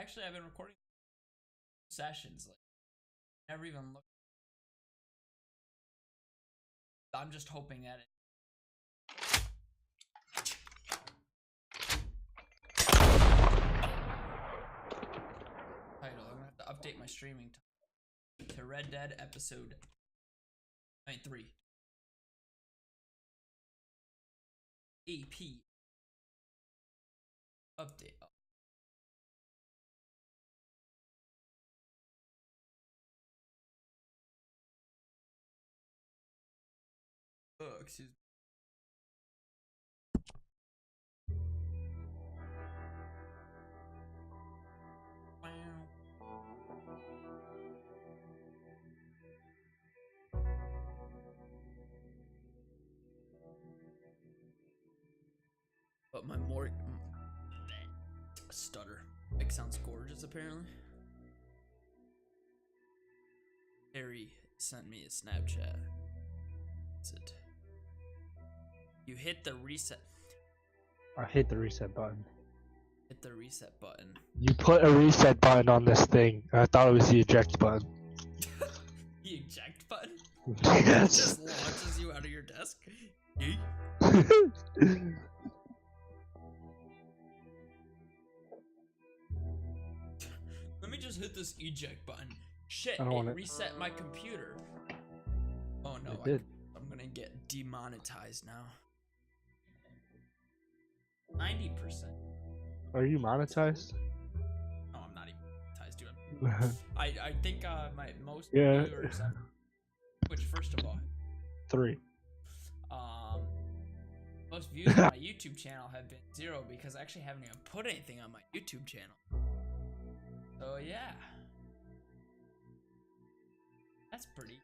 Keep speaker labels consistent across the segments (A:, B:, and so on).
A: Actually, I've been recording sessions. Like, never even looked. I'm just hoping that it. Title. I'm gonna have to update my streaming time to Red Dead episode 3. EP update. Oh, excuse me. But my more stutter. It sounds gorgeous apparently. Harry sent me a Snapchat. Is it? You hit the reset.
B: I hit the reset button.
A: Hit the reset button.
B: You put a reset button on this thing. I thought it was the eject button.
A: The eject button?
B: Yes.
A: It just launches you out of your desk. Yeet. Let me just hit this eject button. Shit,
B: I don't want
A: it
B: it.
A: reset my computer. Oh no,
B: It did.
A: I'm gonna get demonetized now. 90%.
B: Are you monetized?
A: No, I'm not even monetized, dude. I think my most
B: Yeah.
A: viewers, which first of all,
B: 3.
A: most views on my YouTube channel have been 0 because I actually haven't even put anything on my YouTube channel. So yeah, that's pretty.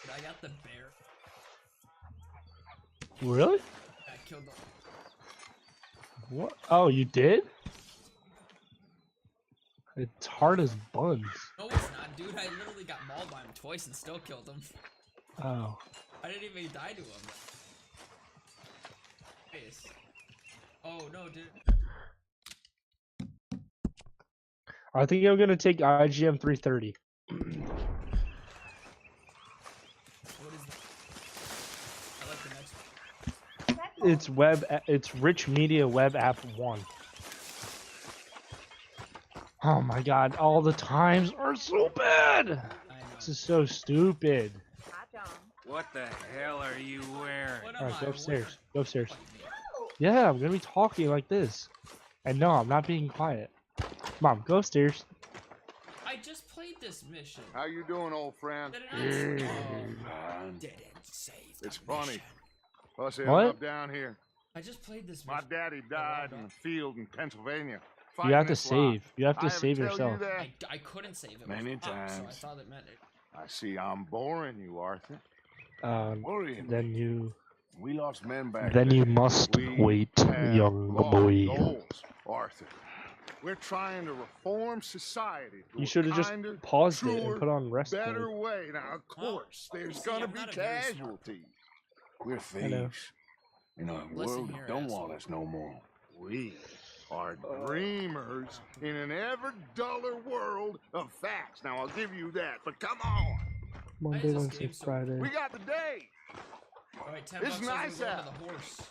A: But I got the bear.
B: Really?
A: I killed the.
B: What? Oh, you did? It's hard as buns.
A: No, it's not, dude. I literally got mauled by him twice and still killed him.
B: Oh.
A: I didn't even die to him. Face. Oh no, dude.
B: I think I'm gonna take IGM 330.
A: What is that? I like the next one.
B: It's it's Rich Media Web App 1. Oh my god, all the times are so bad!
A: I know.
B: This is so stupid.
C: What the hell are you wearing?
A: What am
B: Alright,
A: I
B: go upstairs.
A: wearing?
B: Go upstairs. Yeah, I'm gonna be talking like this. And no, I'm not being quiet. Mom, go upstairs.
A: I just played this mission.
D: How you doing, old friend?
A: Did it not?
D: Fine.
A: Didn't save the
D: It's funny.
A: mission.
D: Plus, I'm
B: What?
D: up down here.
A: I just played this
D: My
A: mission.
D: daddy died in the field in Pennsylvania.
B: You
D: fighting
B: have to
D: this lot.
B: save. You have to
D: I ever
B: save
D: tell you
B: yourself.
D: that?
A: I couldn't save it.
D: Many
A: with pop, So I
D: times.
A: thought it meant it.
D: I see I'm boring you, Arthur. Worrying.
B: Then you
D: We lost men back
B: then
D: there.
B: you must
D: We
B: wait,
D: have
B: young
D: long
B: boy.
D: goals, Arthur. We're trying to reform society. to
B: You
D: a
B: should have just
D: kinder,
B: paused it
D: truer,
B: and put on rest
D: better
B: mode.
D: way. Now, of course, there's
A: see,
D: gonna
A: I'm
D: be
A: not a very smart
D: casualties. We're
B: I know.
D: thieves. In a
A: Listen
D: world
A: here,
D: that don't
A: asshole.
D: want us no more. We are dreamers in an ever duller world of facts. Now, I'll give you that, but come on.
B: Monday,
A: Why is this
B: Wednesday,
A: game so-
B: Friday.
D: We got the day.
A: Alright, 10
D: It's
A: bucks
D: nice
A: going
D: out.
A: to the horse.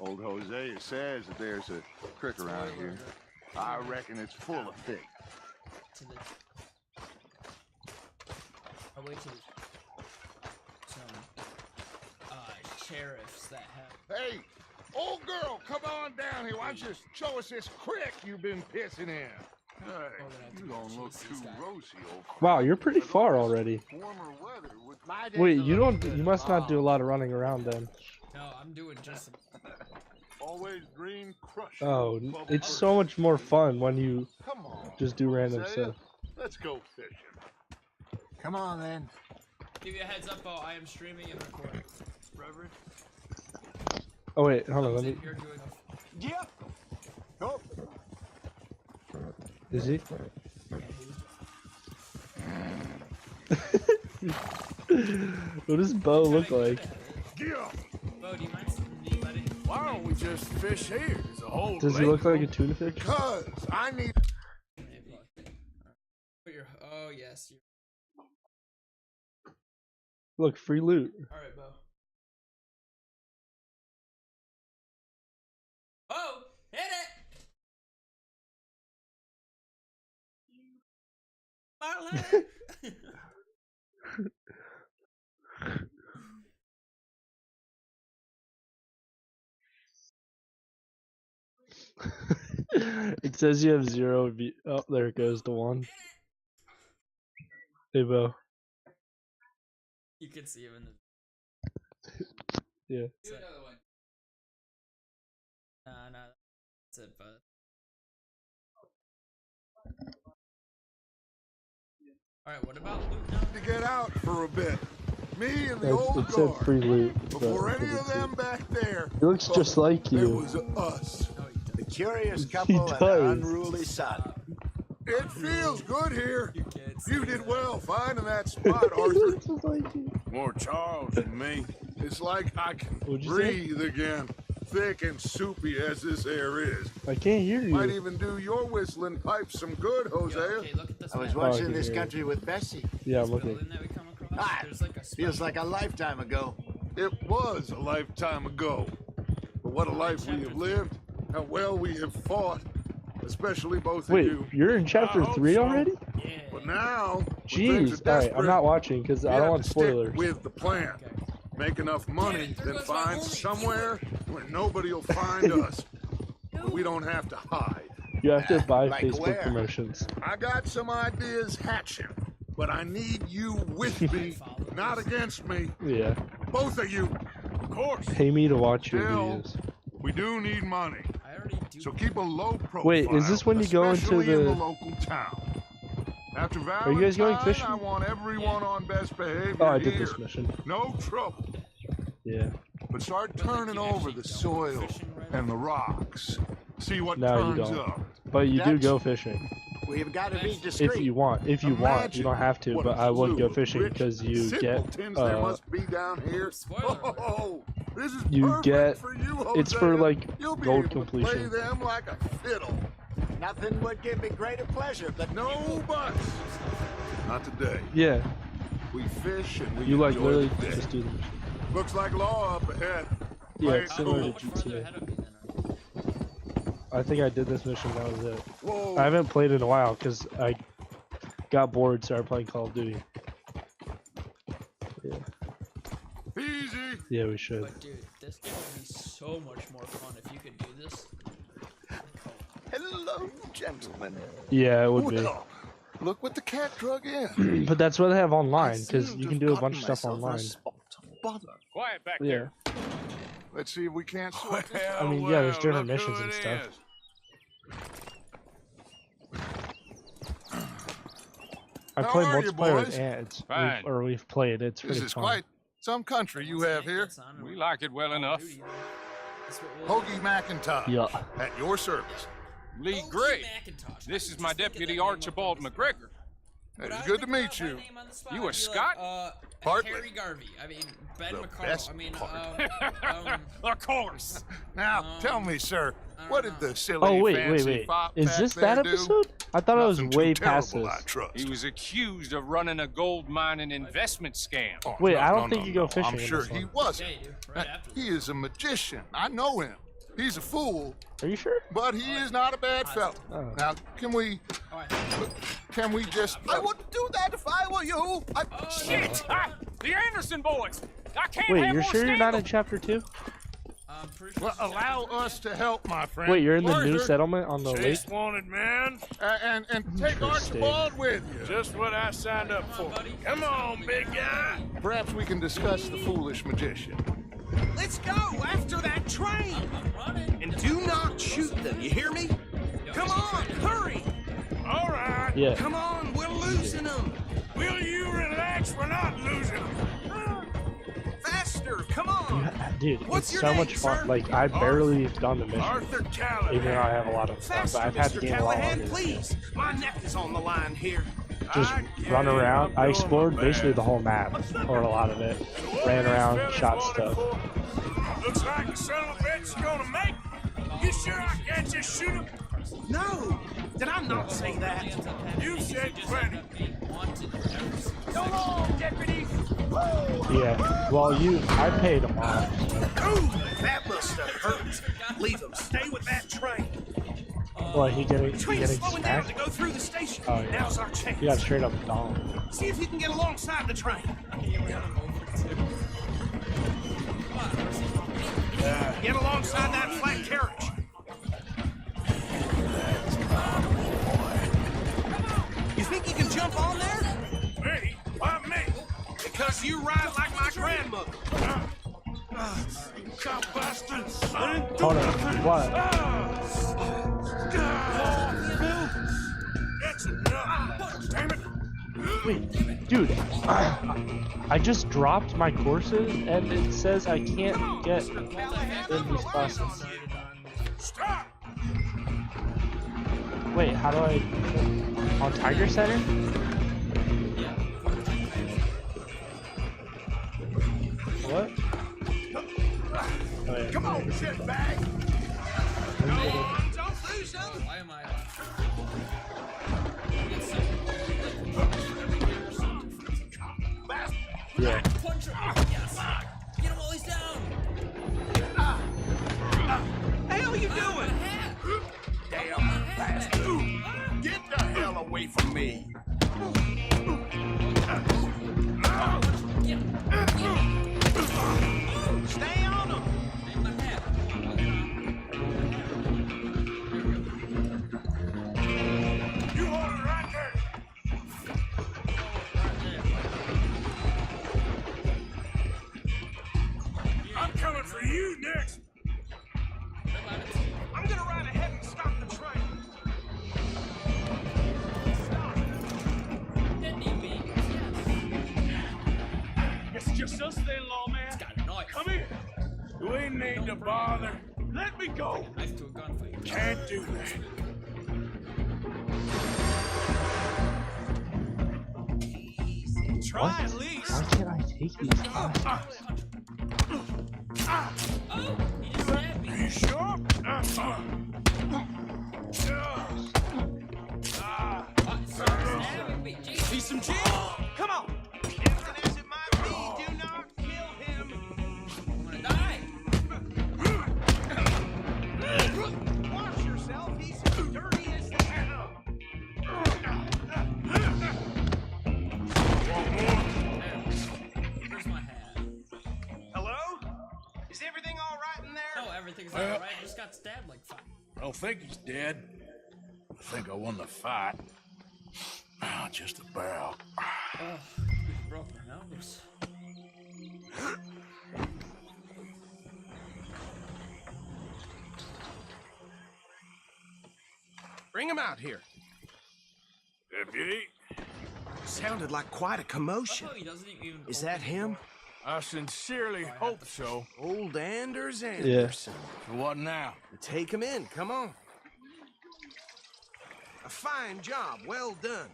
D: Old Hosea says that there's a creek around
A: Spoiler
D: here.
A: alert.
D: I reckon it's full of fish.
A: To the. I'll wait till some sheriffs that have.
D: Hey, old girl, come on down here. Why don't you show us this creek you've been pissing in? Hey, you don't look too rosy, old
B: Wow, you're pretty far already.
D: warmer weather with
B: Wait, you don't. You must not do a lot of running around then.
A: No, I'm doing just.
D: always green crush.
B: Oh, it's so much more fun when you
D: Come on.
B: just do random
D: Hosea,
B: stuff.
D: Let's go fishing. Come on then.
A: Give you a heads up, I am streaming and recording.
D: Reverend.
B: Oh wait, hold
A: I
B: on.
A: was
B: Let
A: in
B: me.
A: here doing a.
D: Yep. Go.
B: Is he? What does Bo look like?
D: Get up.
A: Bo, do you mind letting?
D: Why don't we just fish here? There's a whole
B: Does he
D: lake
B: look like a
D: full-
B: tuna fish?
D: Because I need.
A: Oh yes.
B: Look, free loot.
A: All right, Bo. Oh, hit it! Marlon.
B: It says you have 0 view. Oh, there it goes, the 1. Hey, Bo.
A: You can see him in the.
B: Yeah.
A: Do another one. Nah, that's it, bud. Alright, what about loot now?
D: To get out for a bit. Me and the
B: It
D: old
B: said
D: guard.
B: free loot. but
D: Before
B: I
D: any
B: couldn't
D: of
B: see it.
D: them back there.
B: He looks just like
D: It
B: you.
D: was us.
A: No, you don't.
E: The curious
B: He
E: couple and
B: does.
E: their unruly son.
D: It feels good here.
A: You can't see
D: You did
A: that.
D: well finding that spot,
B: He
D: Arthur.
B: looks just like you.
D: More Charles than me. It's like I can
B: What'd you say?
D: breathe again. Thick and soupy as this air is.
B: I can't hear
D: Might
B: you.
D: even do your whistling pipes some good,
A: Yo,
D: Hosea.
A: okay, look at this
E: I was
A: map.
E: once
B: I
E: in
B: can
E: this
B: hear you.
E: country with Bessie.
B: Yeah, I'm
A: This
B: looking.
A: building that we come across,
E: Ah,
A: there's like a
E: Feels
A: special-
E: like a lifetime ago.
D: It was a lifetime ago. But what a life we have lived. How well we have fought. Especially both
B: Wait,
D: of you.
B: you're in chapter
D: I hope
B: 3
D: so.
B: already?
A: Yeah.
D: But now, when things
B: Jeez.
D: are
B: Alright, I'm
D: desperate,
B: not watching because
D: we
B: I don't
D: have
B: want
D: to
B: spoilers.
D: stick with the plan.
A: Okay.
D: Make enough money,
A: There
D: then
A: goes my
D: find
A: only
D: somewhere where nobody will find us. But we don't have to hide.
B: You have to buy
E: Like
B: Facebook
E: where?
B: promotions.
D: I got some ideas hatching, but I need you with me, not against me.
B: Yeah.
D: Both of you. Of course.
B: Pay me to watch your
D: Still,
B: videos.
D: we do need money.
A: I already do.
D: So keep a low profile.
B: Wait, is this when you go into
D: especially in
B: the-
D: local town? After
B: Are you guys going
D: Valentine,
B: fishing?
D: I want everyone on best behavior
B: Oh, I did
D: here.
B: this mission.
D: No trouble.
B: Yeah.
D: But start
A: I don't think
D: turning
A: you
D: over
A: actually
D: the
A: don't go
D: soil
A: fishing right
D: and the rocks. See what
B: No, you
D: turns
B: don't.
D: up.
B: But you do
E: Dutch?
B: go fishing.
E: We've got to be
A: If
E: discreet.
B: If you want. If you want. You don't have to,
D: Imagine
B: but
D: what a
B: I would
D: slew
B: go
D: of
B: fishing
D: rich
B: because you get
D: simpletons there must be down here.
A: Spoiler alert.
D: Oh, this is
B: You
D: perfect
B: get-
D: for you,
B: it's for,
D: Hosea.
B: like,
D: You'll be
B: gold
D: able to
B: completion.
D: play them like a fiddle.
E: Nothing would give me greater pleasure, but
D: No buts. Not today.
B: Yeah.
D: We fish and we
B: You like
D: enjoy
B: literally
D: the day.
B: just do the mission.
D: Looks like law up ahead.
B: Yeah,
D: Play
B: it's
D: it
B: similar
D: cool.
B: to
A: Much further
B: GTA.
A: ahead of me than
B: I think I did this mission, that was it.
D: Whoa.
B: I haven't played in a while because I got bored, started playing Call of Duty. Yeah.
D: Easy.
B: Yeah, we should.
A: But dude, this game would be so much more fun if you could do this.
E: hello, gentlemen.
B: Yeah, it would be.
D: Well, look what the cat drug in.
B: But that's what they have
D: I
B: online
D: seem
B: because
D: to
B: you
D: have
B: can do a bunch
D: gotten
B: of stuff
D: myself in a
B: online.
D: spot of bother.
C: Quiet back
B: Yeah.
C: there.
D: Let's see if we can't sort this
B: I mean, yeah, there's different missions and stuff. I
D: How
B: play
D: are you,
B: multiplayer with
D: boys?
B: ants.
C: Fine.
B: We've played. It's
D: This
B: pretty
D: is
B: fun.
D: quite some country you have here.
C: We like it well enough.
D: Hoagie McIntosh.
B: Yeah.
D: At your service.
C: Lee Gray. This is my deputy Archibald McGregor.
D: It's good to meet you.
C: You a Scot?
D: Partly.
A: Harry Garvey. I mean, Ben
D: The
A: McCall.
D: best
A: I mean,
D: part.
C: Of course.
D: Now, tell me, sir, what did the silly
B: Oh wait,
D: fancy fop
B: Is
D: pack
B: this
D: there
B: that
D: do?
B: episode? I thought I was
D: Nothing too
B: way past
D: terrible,
B: this.
D: I trust.
C: He was accused of running a gold mining investment scam.
D: Oh,
B: Wait,
D: no,
B: I
D: no,
B: don't think
D: no,
B: you go
D: no.
B: fishing
D: I'm
B: in
D: sure
B: this
D: he
B: one.
D: wasn't.
A: Yeah, you do. Right after
D: He is a magician. I know him. He's a fool,
B: Are you sure?
D: but he is not a bad fellow.
B: Oh.
D: Now, can we just... I wouldn't do that if I were you.
C: Shit! The Anderson boys! I can't
B: Wait,
C: have
B: you're
C: more
B: sure you're not
C: scandal.
B: in chapter 2?
A: I'm pretty sure
D: Well,
A: this is
D: allow
A: chapter
D: us to help, my friend.
B: Wait, you're in the new
D: Arthur,
B: settlement on the lake?
C: Chase wanted man.
D: And take
B: Interesting.
D: Archibald with you.
C: Just what I signed up for. Come on, big guy.
D: Perhaps we can discuss the foolish magician.
F: Let's go after that train!
A: I'm running.
F: And do not shoot them, you hear me? Come on, hurry!
C: All right.
B: Yeah.
F: Come on, we're losing them!
C: Will you relax? We're not losing them.
F: Faster, come on!
B: Dude,
F: What's
B: it's
F: your
B: so
F: name,
B: much fun.
F: sir?
B: Like, I barely done the mission.
C: Arthur Callahan.
B: Even though I have a lot of stuff,
F: Faster,
B: but I've had
F: Mr.
B: the game a lot
F: Callahan,
B: longer.
F: please! My neck is on the line here.
B: Just run around. I explored basically the whole map, or a lot of it. Ran around, shot stuff.
C: Looks like the son of a bitch That's gonna make. You sure I can't just shoot him?
F: No! Did I not say that?
C: You said plenty.
F: Come on, deputy!
B: Yeah. Well, I paid him off.
F: Ooh, that must have hurt. Leave him. Stay with that train.
B: Well, he getting
F: Train's slowing down to
B: smacked.
F: go through the station.
B: Oh, yeah.
F: Now's our chance.
B: He got straight up down.
F: See if you can get alongside the train. Get alongside that flat carriage. You think you can jump on there?
C: Me? Why me?
F: Because you ride like my grandmother.
C: Cop bastard! I didn't do
B: Hold on.
C: nothing.
B: What?
C: That's enough. Damn it!
B: Wait, dude. I just dropped my courses and it says I can't get in these classes.
C: Stop!
B: Wait, how do I... On Tiger Center? What? Oh, yeah.
D: Come on, shitbag.
F: Don't lose them.
A: Why am I?
B: Yeah.
A: Punch him! Yes! Get him while he's down!
F: Hell you doing?
D: Damn bastard. Get the hell away from me.
F: Stay on them.
A: Take my hat.
C: You hold it right there. I'm coming for you next.
F: I'm gonna ride ahead and stop the train.
C: It's just us then, lawman.
A: Got a knife.
C: Come here. You ain't need to bother. Let me go.
A: Knife to a gunfight.
C: Can't do that.
F: Try at least.
B: Why can't I take these classes?
A: Oh! He just stabbed me.
C: Are you sure?
A: Stabbing me. Jesus.
F: See some gin? Come on. Tempting as it might be, do not kill him.
A: I'm gonna die.
F: Watch yourself. He's as dirty as the hell.
A: Where's my hat?
F: Hello? Is everything all right in there?
A: No, everything's alright. I just got stabbed like 5.
C: I don't think he's dead. I think I won the fight. Just about.
A: Oh, we broke our nose.
F: Bring him out here.
C: Deputy,
F: Sounded like quite a commotion.
A: Oh, he doesn't even.
F: Is that him?
C: I sincerely hope so.
F: Old Anders Anderson.
C: What now?
F: Take him in. Come on. A fine job. Well done.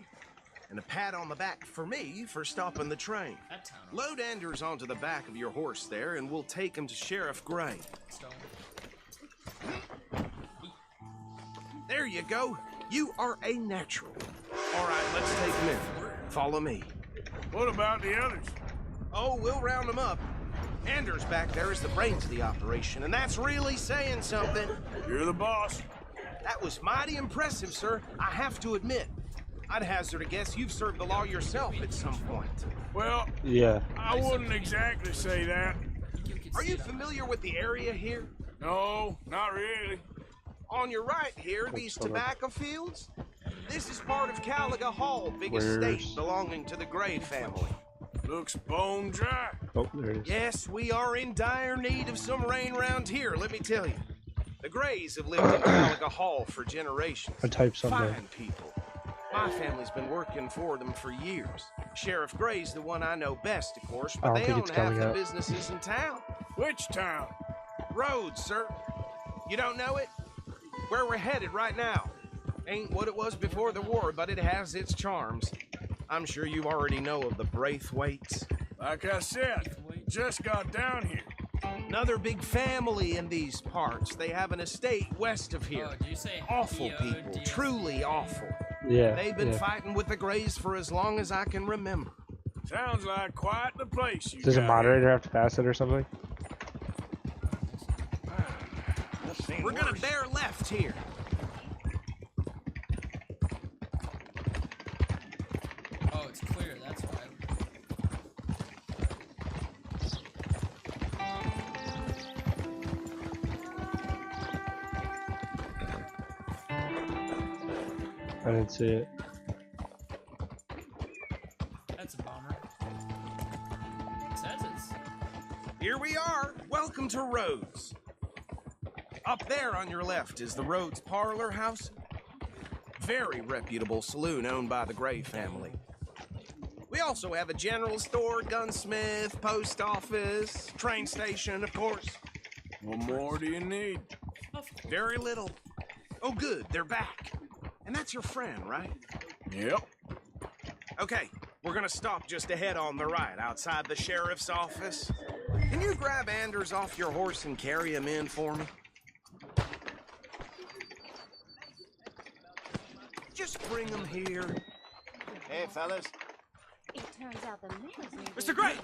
F: And a pat on the back for me for stopping the train.
A: That town.
F: Load Anders onto the back of your horse there, and we'll take him to Sheriff Gray.
A: Stone.
F: There you go. You are a natural. All right, let's take him in. Follow me.
C: What about the others?
F: Oh, we'll round them up. Anders back there is the brains of the operation, and that's really saying something.
C: You're the boss.
F: That was mighty impressive, sir. I have to admit. I'd hazard a guess you've served the law yourself at some point.
C: Well,
B: Yeah.
C: I wouldn't exactly say that.
F: Are you familiar with the area here?
C: No, not really.
F: On your right here, these tobacco fields? This is part of Caliga Hall, big
B: Where's-
F: estate belonging to the Gray family.
C: Looks bone dry.
B: Oh, there it is.
F: Yes, we are in dire need of some rain round here, let me tell you. The Grays have lived in Caliga Hall for generations.
B: I typed something.
F: Fine people. My family's been working for them for years. Sheriff Gray's the one I know best, of course,
B: I
F: but
B: don't
F: they
B: think
F: own
B: it's
F: half
B: coming
F: the
B: up.
F: businesses in town.
C: Which town?
F: Rhodes, sir. You don't know it? Where we're headed right now. Ain't what it was before the war, but it has its charms. I'm sure you already know of the Braithwaites.
C: Like I said, just got down here.
F: Another big family in these parts. They have an estate west of here.
A: Oh, did you say
F: Awful people,
A: P-O-D-S?
F: truly awful.
B: Yeah.
F: They've been
B: yeah.
F: fighting with the Greys for as long as I can remember.
C: Sounds like quite the place you
B: Does a
C: got
B: moderator have to pass it or something?
C: here. I've seen
F: We're gonna
C: worse.
F: bear left here.
A: Oh, it's clear, that's why.
B: I didn't see it.
A: That's a bummer. It says it's.
F: Here we are. Welcome to Rhodes. Up there on your left is the Rhodes Parlor House. Very reputable saloon owned by the Gray family. We also have a general store, gunsmith, post office, train station, of course.
C: What more do you need?
F: Very little. Oh, good, they're back. And that's your friend, right?
C: Yep.
F: Okay, we're gonna stop just ahead on the right, outside the sheriff's office. Can you grab Anders off your horse and carry him in for me? Just bring him here.
E: Hey, fellas.
G: It turns out the mayor's new
F: Mr. Gray!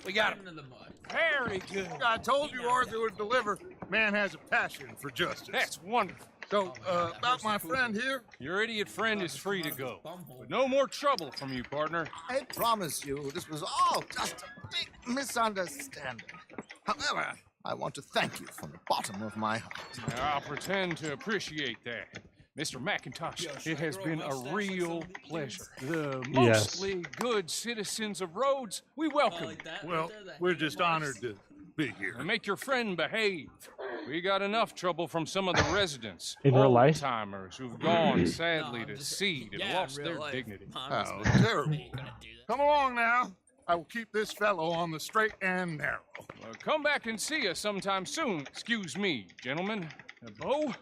A: We got him in the mud.
C: Very good.
D: I told you Arthur would deliver. Man has a passion for justice.
H: That's wonderful.
D: So,
A: Oh, man, that
D: about
A: horse
D: my
A: is cool.
D: friend here,
H: Your idiot friend is free to go.
A: Bumhole.
H: But no more trouble from you, partner.
E: I promise you, this was all just a big misunderstanding. However, I want to thank you from the bottom of my heart.
H: Now, I'll pretend to appreciate that. Mr. McIntosh, it has been a real pleasure. The
B: Yes.
H: mostly good citizens of Rhodes, we
A: Oh,
H: welcome
A: like that,
D: well,
A: right there, that
D: we're
A: hand
D: just
A: marks.
D: honored to be here.
H: and make your friend behave. We got enough trouble from some of the residents,
B: In real life?
H: old-timers who've gone
A: No,
H: sadly
A: I'm
H: to
A: just-
H: seed and
A: yeah,
H: lost
A: in real
H: their
A: life.
H: dignity.
A: Honestly.
D: Oh, terrible.
A: Ain't gonna do that.
D: Come along now. I will keep this fellow on the straight and narrow.
H: Come back and see us sometime soon. Excuse me, gentlemen. Bo,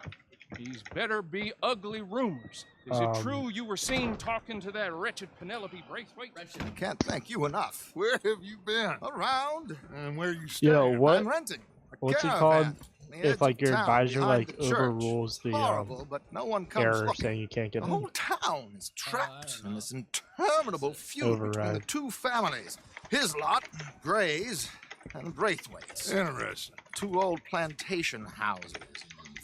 H: these better be ugly rumors. Is it true you were seen talking to that wretched Penelope Braithwaite?
A: Wretched.
E: Can't thank you enough.
D: Where have you been?
E: Around,
D: And where you stay?
B: You know what?
E: I'm renting a
B: What's it
E: caravan
B: called
E: on the edge
B: if like
E: of
B: your
E: town
B: advisor
E: behind
B: like
E: the church.
B: overrules the
E: Horrible, but no one comes
B: error
E: looking.
B: saying you can't get
E: The
B: in?
E: whole town is
A: I
E: trapped
A: don't
E: in
A: know.
E: this interminable feud between the
B: Override.
E: two families. His lot, Grays, and Braithwaite's.
D: Interesting.
E: Two old plantation houses,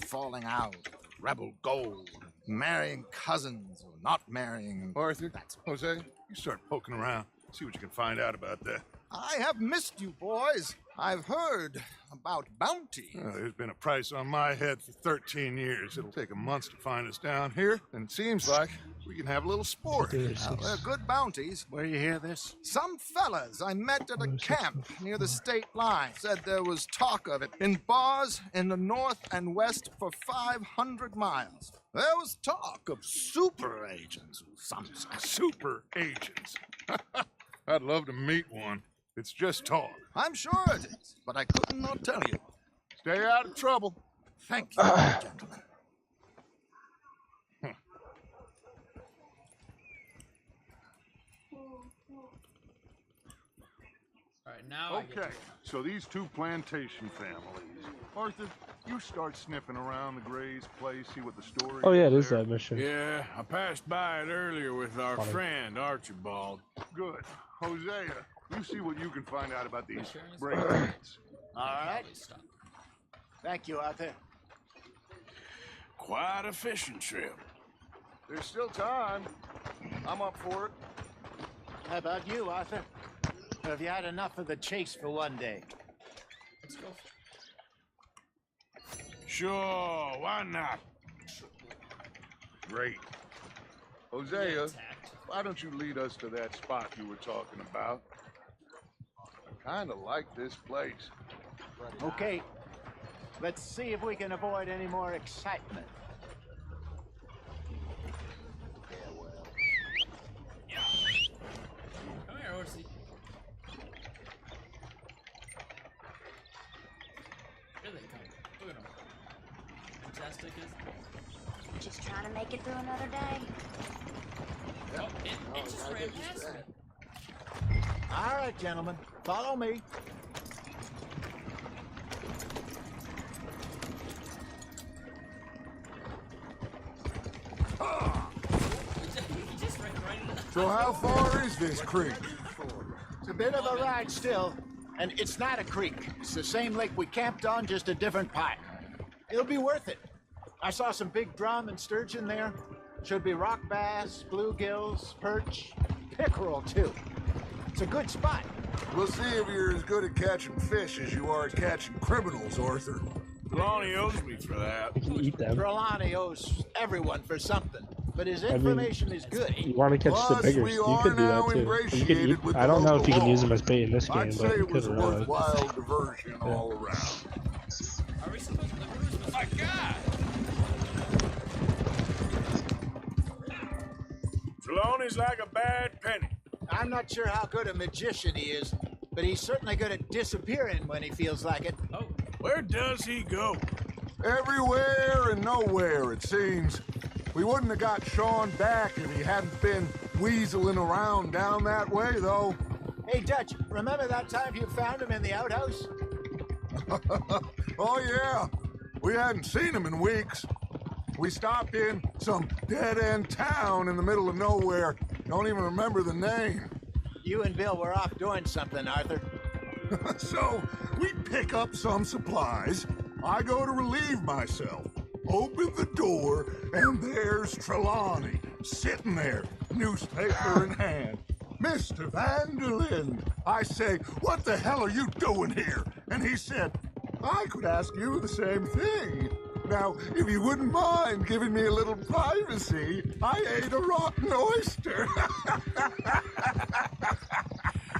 E: falling out, rebel gold, marrying cousins or not marrying.
D: Arthur, Jose, you start poking around. See what you can find out about that.
E: I have missed you, boys. I've heard about bounty.
D: There's been a price on my head for 13 years. It'll take a month to find us down here, and it seems like we can have a little sport.
E: Now, they're good bounties.
C: Where you hear this?
E: Some fellas I met at a camp near the state line said there was talk of it in bars in the north and west for 500 miles. There was talk of super agents of some sort.
D: Super agents. I'd love to meet one. It's just talk.
E: I'm sure it is, but I couldn't not tell you.
D: Stay out of trouble.
E: Thank you, gentlemen.
A: Alright, now I get
D: Okay,
A: to
D: so these two plantation families. Arthur, you start sniffing around the Gray's place, see what the story
B: Oh yeah, it is
D: there.
B: that mission.
C: Yeah, I passed by it earlier with our
B: Funny.
C: friend Archibald.
D: Good. Hosea, you see what you can find out about these
A: sharing this?
D: Braithwaites.
E: All right.
A: probably stop.
E: Thank you, Arthur.
C: Quite a fishing trip.
D: There's still time. I'm up for it.
E: How about you, Arthur? Have you had enough of the chase for one day?
A: Let's go.
C: Sure, why not?
D: Great.
A: Get
D: Hosea,
A: attacked.
D: why don't you lead us to that spot you were talking about? I kind of like this place.
E: Okay. Let's see if we can avoid any more excitement.
A: Come here, horsey. Here they come. Look at them. Fantastic is.
G: Just trying to make it through another day.
A: Oh, it just ran past me.
E: All right, gentlemen. Follow me.
D: So how far is this creek?
I: It's a bit of a ride still, and it's not a creek. It's the same lake we camped on, just a different part. It'll be worth it. I saw some big drum and sturgeon there. Should be rock bass, bluegills, perch, pickerel too. It's a good spot.
D: We'll see if you're as good at catching fish as you are at catching criminals, Arthur.
C: Lonnie owes me for that.
B: You can eat them.
I: Trelawney owes everyone for something, but his information is good.
B: You want to catch the
D: Plus,
B: biggers?
D: we
B: You
D: are
B: could do
D: now
B: that too. You could
D: ingratiated
B: eat.
D: with
B: I
D: the
B: don't know if you
D: local
B: can use them
D: law.
B: as bait in this game,
D: I'd
B: but
D: say
B: you
D: it was
B: could
D: a
B: really.
D: worthwhile diversion all around.
A: Are we supposed to? Who's supposed
C: My God! Trelawney's like a bad penny.
I: I'm not sure how good a magician he is, but he's certainly good at disappearing when he feels like it.
A: Oh,
C: Where does he go?
D: Everywhere and nowhere, it seems. We wouldn't have got Sean back if he hadn't been weaseling around down that way, though.
I: Hey, Dutch, remember that time you found him in the outhouse?
D: Oh, yeah. We hadn't seen him in weeks. We stopped in some dead-end town in the middle of nowhere. Don't even remember the name.
I: You and Bill were off doing something, Arthur.
D: So, we pick up some supplies. I go to relieve myself. Open the door, and there's Trelawney, sitting there, newspaper in hand. Mr. Vanderlyn. I say, what the hell are you doing here? And he said, I could ask you the same thing. Now, if you wouldn't mind giving me a little privacy, I ate a rotten oyster.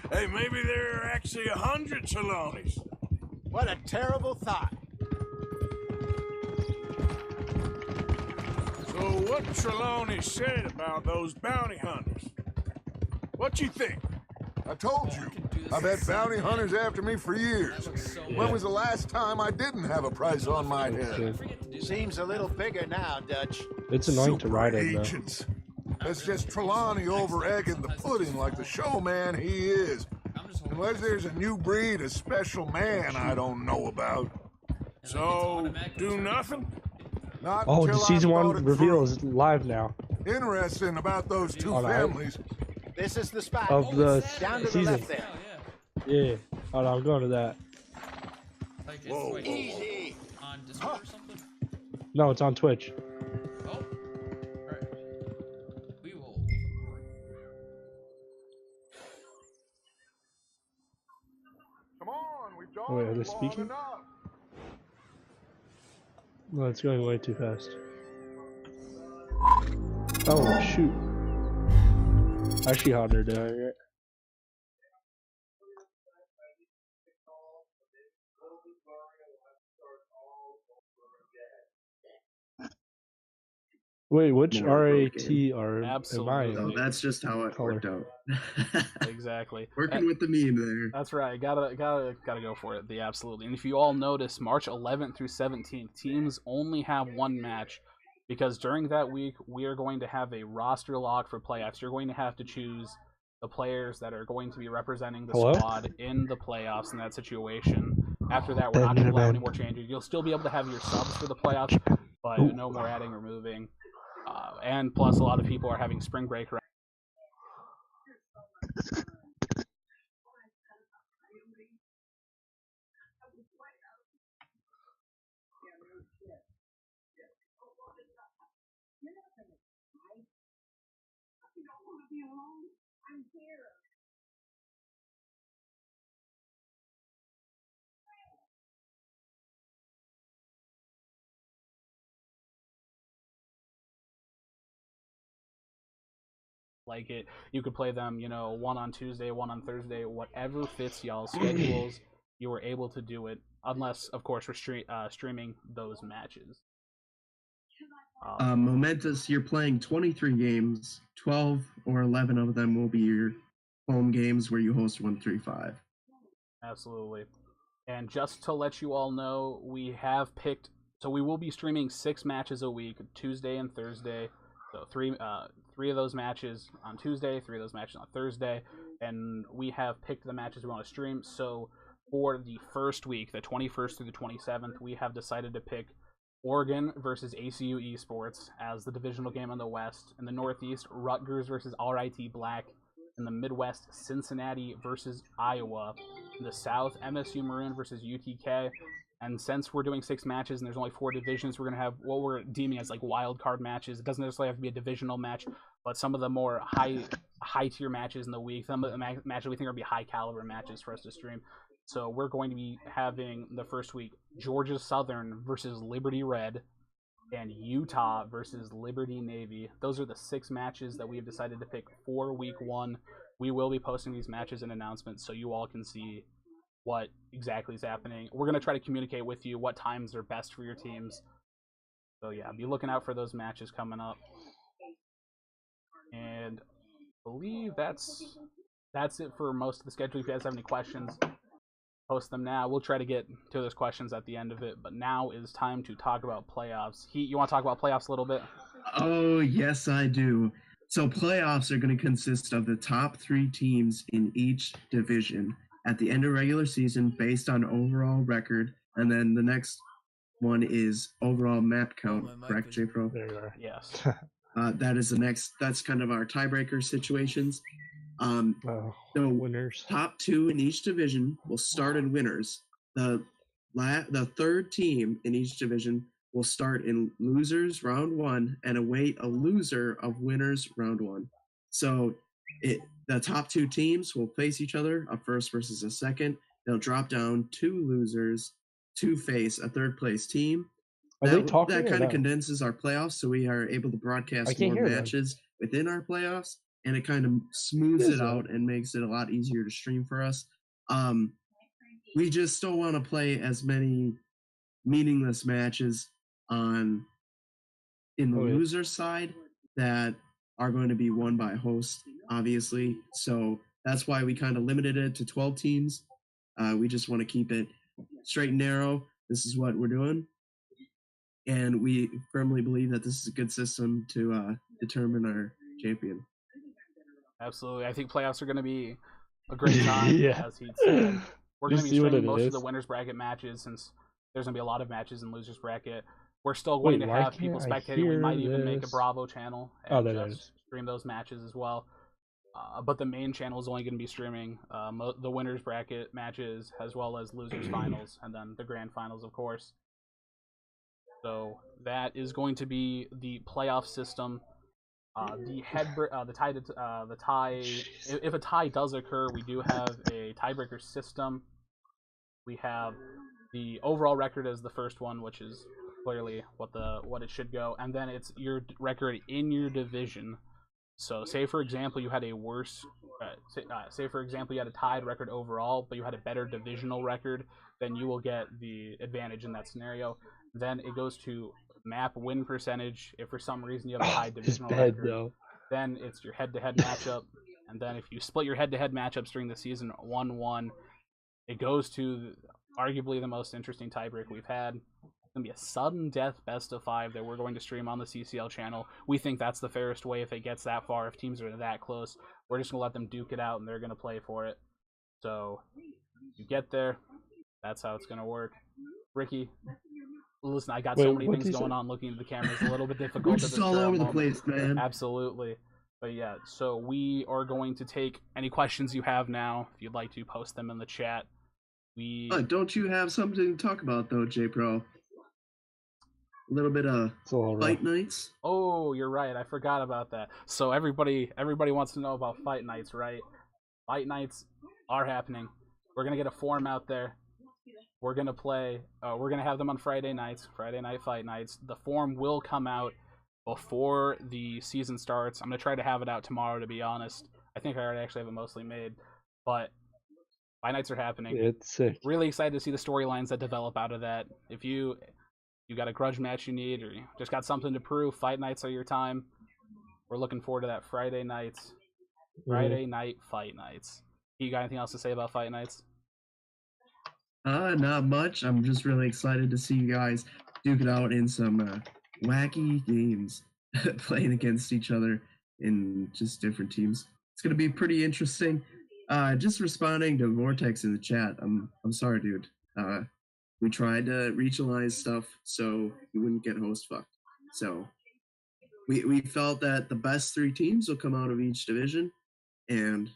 C: Hey, maybe there are actually 100 Trelawneys.
I: What a terrible thought.
C: So what Trelawney said about those bounty hunters? What you think?
D: I told you. I've had bounty hunters after me for years. When was the last time I didn't have a price on my head?
I: Seems a little bigger now, Dutch.
B: It's annoying to ride it though.
D: Agents. It's just Trelawney over-egging the pudding like the showman he is. Unless there's a new breed of special man I don't know about.
C: So, do nothing?
D: Not
B: Oh,
D: until
B: the
D: I've
B: season
D: thought
B: one
D: it
B: reveal
D: through.
B: is live now
D: Interesting about those two
B: Oh, no.
D: families.
I: This is the spot.
B: of the
I: Down to the
B: season.
I: left there.
A: oh yeah.
B: Yeah. Oh no, I'm going to that.
A: Like it's
D: Whoa.
A: like
I: Easy.
A: on Discord or something.
B: No, it's on Twitch.
A: Oh, alright. We will.
D: Come on, we've done
B: Oh, wait, are they
D: long
B: speaking?
D: enough.
B: No, it's going way too fast. Oh shoot. I see how they're doing it. Wait, which
J: More
B: RAT
J: broken.
B: are am I
K: Absolutely.
J: So
B: in?
J: that's just how it
B: Color.
J: worked out.
K: Exactly.
J: Working with the meme there.
K: That's right. Gotta go for it. The absolutely. And if you all notice, March 11th through 17th, teams only have one match because during that week we are going to have a roster lock for playoffs. You're going to have to choose the players that are going to be representing the
B: Hello?
K: squad in the playoffs in that situation. After that, we're not going to allow any more changes. You'll still be able to have your subs for the playoffs, but no more adding or moving. And plus, a lot of people are having spring break right. Like it, you could play them, one on Tuesday, one on Thursday, whatever fits y'all's schedules. You were able to do it, unless, of course, we're streaming those matches.
J: Momentous, you're playing 23 games. 12 or 11 of them will be your home games where you host 135.
K: Absolutely. And just to let you all know, we have picked, so we will be streaming 6 matches a week, Tuesday and Thursday. So three of those matches on Tuesday, 3 of those matches on Thursday, and we have picked the matches we want to stream. So for the first week, the 21st through the 27th, we have decided to pick Oregon versus ACU Esports as the divisional game in the West. In the Northeast, Rutgers versus RIT Black. In the Midwest, Cincinnati versus Iowa. In the South, MSU Maroon versus UTK. And since we're doing 6 matches and there's only 4 divisions, we're going to have what we're deeming as like wild card matches. It doesn't necessarily have to be a divisional match, but some of the more high tier matches in the week, some of the matches we think are going to be high caliber matches for us to stream. So we're going to be having the first week Georgia Southern versus Liberty Red and Utah versus Liberty Navy. Those are the 6 matches that we have decided to pick for week 1. We will be posting these matches and announcements so you all can see what exactly is happening. We're going to try to communicate with you what times are best for your teams. So yeah, be looking out for those matches coming up. And I believe that's it for most of the schedule. If you guys have any questions, post them now. We'll try to get to those questions at the end of it, but now is time to talk about playoffs. Heat, you want to talk about playoffs a little bit?
J: Oh, yes, I do. So playoffs are going to consist of the top 3 teams in each division at the end of regular season based on overall record, and then the next one is overall map count, correct, J-Pro?
B: There you are.
K: Yes.
J: That is the next, that's kind of our tiebreaker situations. So
B: winners.
J: Top 2 in each division will start in winners. The third team in each division will start in losers round 1 and await a loser of winners round 1. So the top 2 teams will face each other, a first versus a second. They'll drop down 2 losers to face a third place team. That kind of condenses our playoffs, so we are able to broadcast more matches within our playoffs, and it kind of smooths it out and makes it a lot easier to stream for us. We just don't want to play as many meaningless matches in the loser side that are going to be won by a host, obviously. So that's why we kind of limited it to 12 teams. We just want to keep it straight and narrow. This is what we're doing. And we firmly believe that this is a good system to determine our champion.
K: Absolutely. I think playoffs are going to be a great time, as he said. We're going to be streaming most of the winners bracket matches since there's going to be a lot of matches in losers bracket. We're still going to have people spectating. We might even make a Bravo channel and just stream those matches as well. But the main channel is only going to be streaming the winners bracket matches as well as losers finals and then the grand finals, of course. So that is going to be the playoff system. The tie. If a tie does occur, we do have a tiebreaker system. We have the overall record as the first one, which is clearly what it should go, and then it's your record in your division. So, say for example, you had a worse. Say for example, you had a tied record overall, but you had a better divisional record, then you will get the advantage in that scenario. Then it goes to map win percentage. If for some reason you have a high divisional record, then it's your head-to-head matchup. And then if you split your head-to-head matchups during the season 1-1, it goes to arguably the most interesting tiebreak we've had. It's going to be a sudden death best of 5 that we're going to stream on the CCL channel. We think that's the fairest way if it gets that far. If teams are that close, we're just going to let them duke it out and they're going to play for it. So you get there, that's how it's going to work. Ricky, listen, I got so many things going on. Looking at the camera is a little bit difficult.
J: We're just all over the place, man.
K: Absolutely. But yeah, so we are going to take any questions you have now. If you'd like to post them in the chat.
J: Don't you have something to talk about though, J-Pro? A little bit of fight nights.
K: Oh, you're right. I forgot about that. So everybody wants to know about fight nights, right? Fight nights are happening. We're gonna get a form out there. We're gonna play. We're gonna have them on Friday nights. Friday night fight nights. The form will come out before the season starts. I'm gonna try to have it out tomorrow. To be honest, I think I already actually have it mostly made. But fight nights are happening.
B: It's sick.
K: Really excited to see the storylines that develop out of that. If you got a grudge match you need, or you just got something to prove, fight nights are your time. We're looking forward to that Friday nights. Friday night fight nights. You got anything else to say about fight nights?
J: Not much. I'm just really excited to see you guys duke it out in some wacky games, playing against each other in just different teams. It's gonna be pretty interesting. Just responding to Vortex in the chat. I'm sorry, dude. We tried to regionalize stuff so we wouldn't get host fucked. So we felt that the best 3 teams will come out of each division, and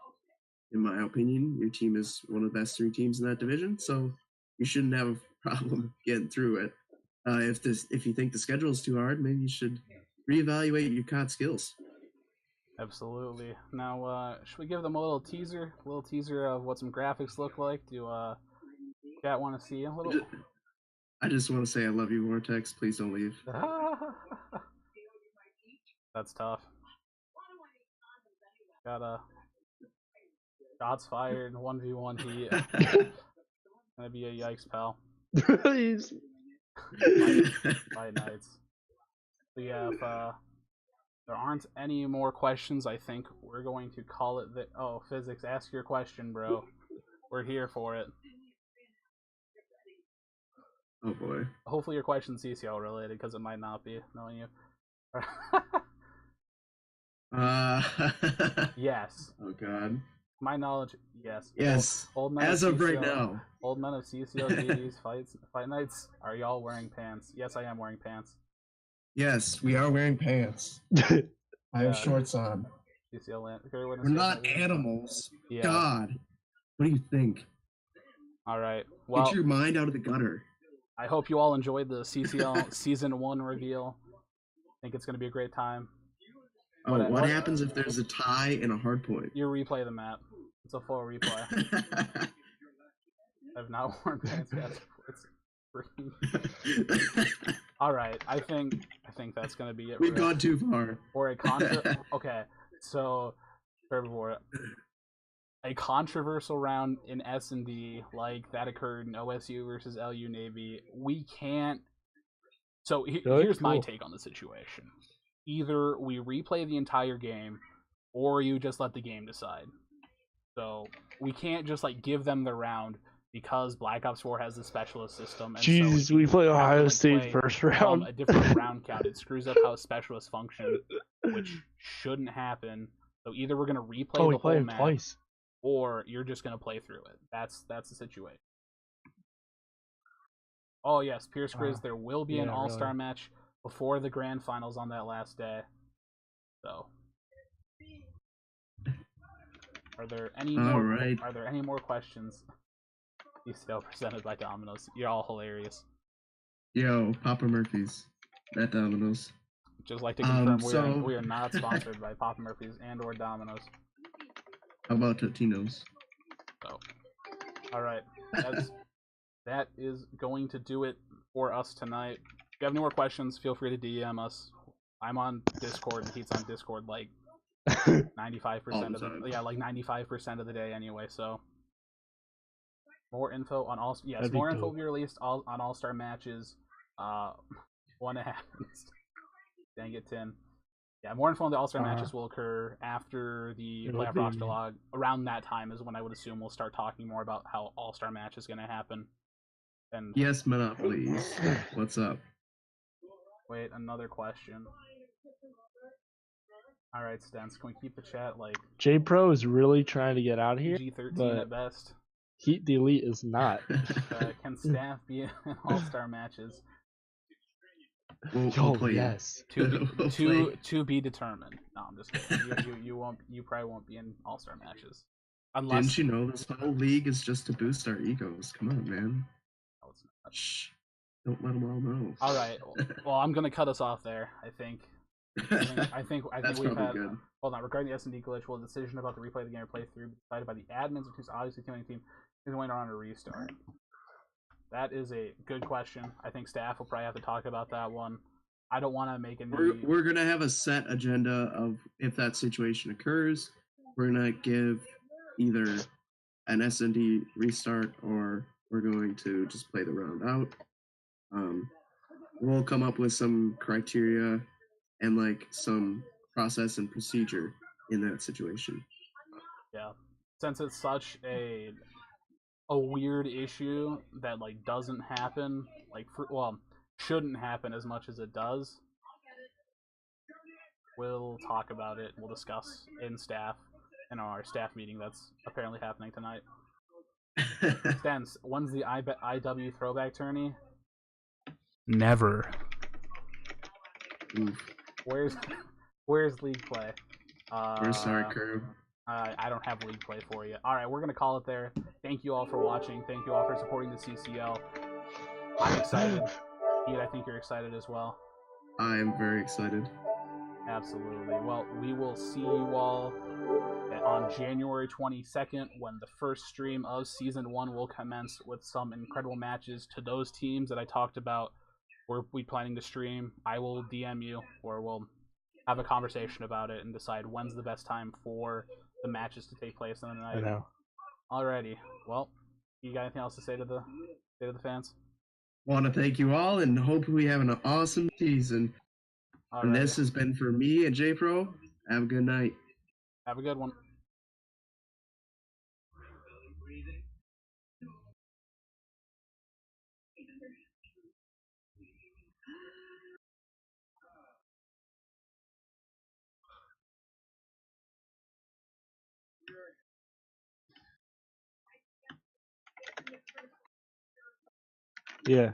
J: in my opinion, your team is one of the best 3 teams in that division, so you shouldn't have a problem getting through it. If you think the schedule is too hard, maybe you should reevaluate your COD skills.
K: Absolutely. Now, should we give them a little teaser? A little teaser of what some graphics look like? Do chat want to see a little?
J: I just want to say I love you, Vortex. Please don't leave.
K: That's tough. Got shots fired, 1v1 heat. Gonna be a yikes, pal. Fight nights. So yeah, if there aren't any more questions, I think we're going to call it the. Oh, Physics, ask your question, bro. We're here for it.
J: Oh boy.
K: Hopefully your question's CCL related, because it might not be, knowing you. Yes.
J: Oh god.
K: My knowledge, yes.
J: Yes.
K: Old men
J: As of right now.
K: Old men of CCL GDs fight nights. Are y'all wearing pants? Yes, I am wearing pants.
J: Yes, we are wearing pants. I have shorts on.
K: CCL
J: We're not animals.
K: Yeah.
J: God. What do you think?
K: All right. Well,
J: get your mind out of the gutter.
K: I hope you all enjoyed the CCL Season 1 reveal. I think it's going to be a great time.
J: Oh, what happens if there's a tie and a hard point?
K: You replay the map. It's a full replay. I've not worn pants yet. It's freaking. All right, I think that's gonna be it.
J: We've gone too far.
K: Or a okay, so for a controversial round in S&D like that occurred in OSU versus LU Navy, we can't. So here's my take on the situation. Either we replay the entire game, or you just let the game decide. So we can't just like give them the round because Black Ops 4 has the specialist system. And
B: Jesus,
K: so
B: we play Ohio State
K: play
B: first round.
K: A different round count. It screws up how specialists function, which shouldn't happen. So either we're gonna replay the whole map,
B: twice,
K: or you're just gonna play through it. That's the situation. Oh yes, Pierce Grizz, there will be an all-star match before the grand finals on that last day. So, are there any more? Are there any more questions? He's still presented by Domino's. You're all hilarious.
J: Yo, Papa Murphy's at Domino's.
K: Just like to confirm, we are not sponsored by Papa Murphy's and/or Domino's.
J: How about Totino's?
K: So, all right, that is going to do it for us tonight. If you have any more questions, feel free to DM us. I'm on Discord, and he's on Discord like 95% of the like 95% of the day anyway. So more info on all info will be released on All-Star matches when it happens. Dang it, Tim. Yeah, more info on the All-Star matches will occur after the playoff roster log. Around that time is when I would assume we'll start talking more about how All-Star match is going to happen. And
J: yes, Monopolies. What's up?
K: Wait, another question. All right, Stens, can we keep the chat like?
B: J Pro is really trying to get out of here.
K: G13 at best.
B: Heat the Elite is not.
K: Can staff be in all-star matches?
J: We'll play
B: yes.
K: To be determined. No, I'm just kidding. You probably won't be in all-star matches. Unless...
J: Didn't you know this whole league is just to boost our egos? Come on, man.
K: No, it's not.
J: Shh. Don't let them all know.
K: All right. Well, I'm gonna cut us off there. I think we've had.
J: Good.
K: Hold on. Regarding the S&D glitch, will the decision about the replay of the game or playthrough be decided by the admins, which is obviously the team is going on a restart? That is a good question. I think staff will probably have to talk about that one. I don't want to make any.
J: We're gonna have a set agenda of if that situation occurs. We're gonna give either an S&D restart or we're going to just play the round out. We'll come up with some criteria and like some process and procedure in that situation.
K: Yeah, since it's such a weird issue that like doesn't happen, like shouldn't happen as much as it does. We'll talk about it. We'll discuss in our staff meeting that's apparently happening tonight. Stens, when's the IW throwback tourney?
L: Never.
J: Oof.
K: Where's league play?
J: Where's Sark Curve?
K: I don't have league play for you. All right, we're gonna call it there. Thank you all for watching. Thank you all for supporting the CCL. I'm excited. Pete, I think you're excited as well.
J: I am very excited.
K: Absolutely. Well, we will see you all on January 22nd when the first stream of Season 1 will commence with some incredible matches to those teams that I talked about. We're planning to stream. I will DM you, or we'll have a conversation about it and decide when's the best time for the matches to take place on the night.
B: I know.
K: Alrighty. Well, you got anything else to say to the fans?
J: Want to thank you all and hope we have an awesome season.
K: Alrighty.
J: And this has been for me and J Pro. Have a good night.
K: Have a good one.
B: Yeah.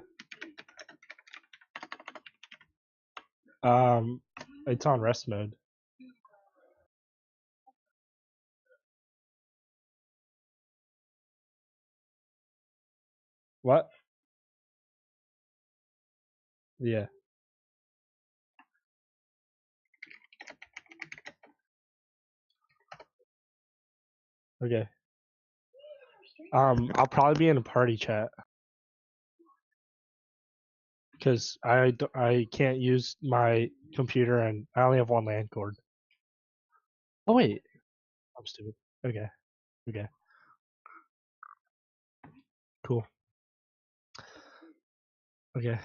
B: It's on rest mode. What? Yeah. Okay. I'll probably be in a party chat. Because I can't use my computer and I only have one LAN cord. Oh wait, I'm stupid. Okay, okay, cool. Okay.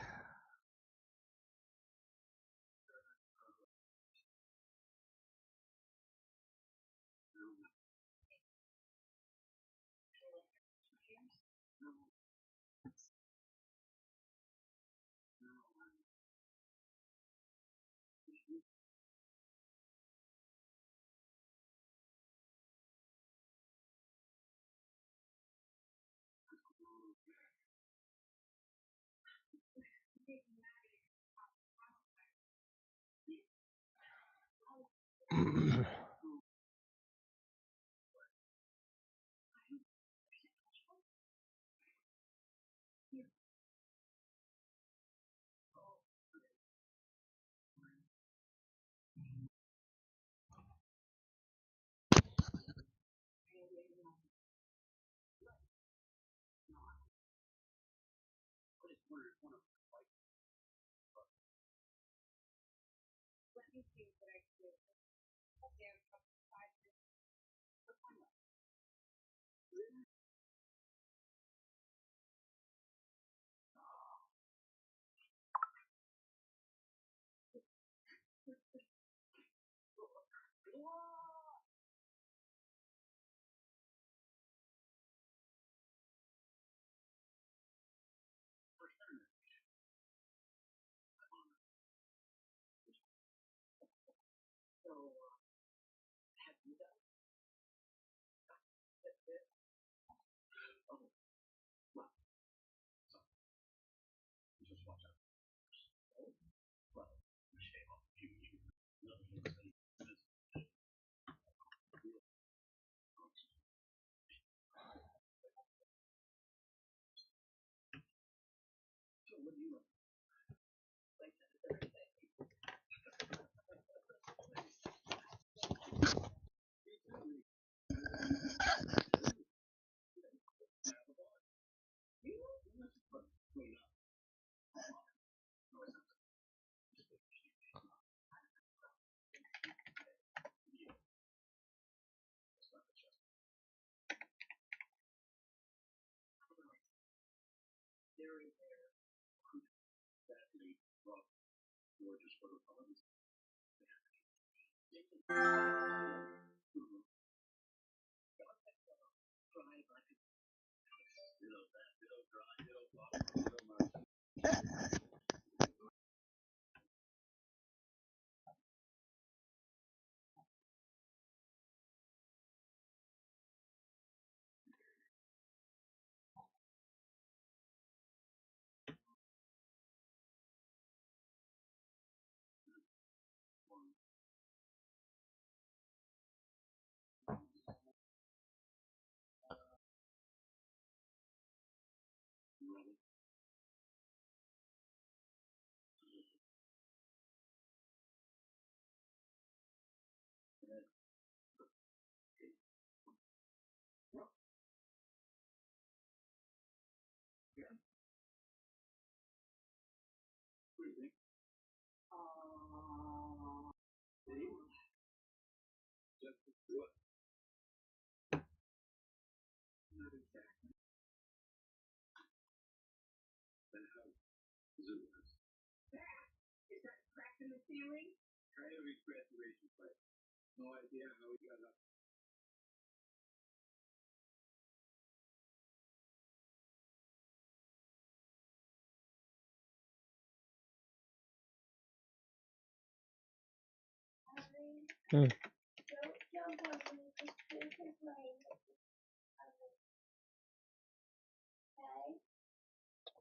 B: Hmm.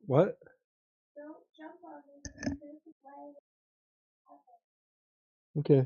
B: What? Okay.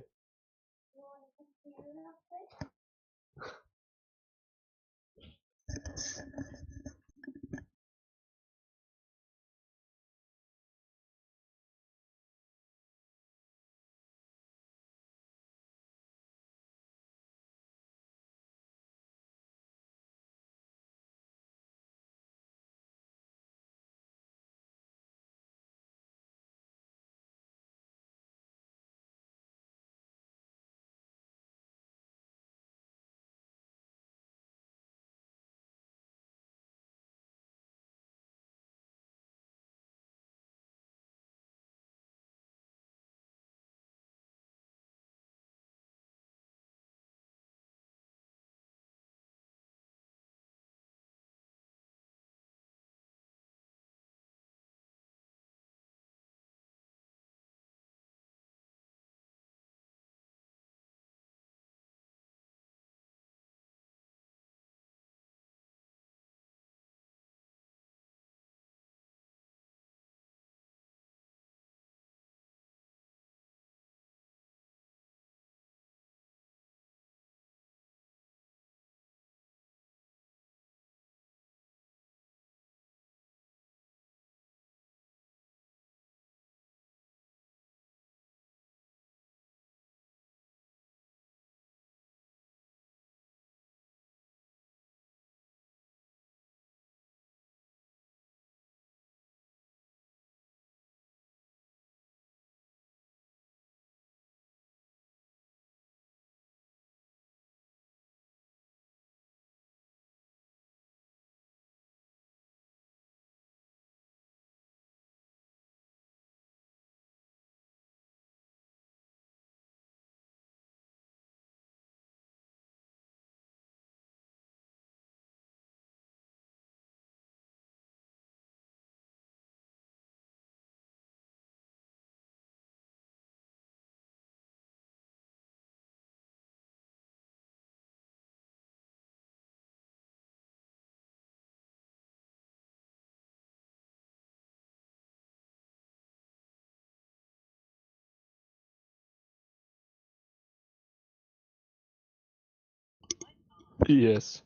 B: Yes.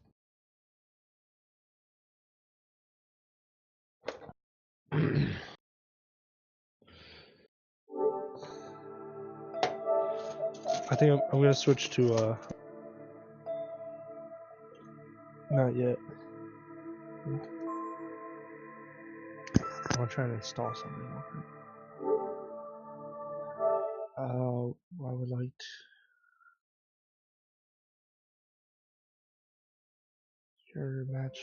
B: I think I'm gonna switch to not yet. I'm trying to install something real quick. I would like your match.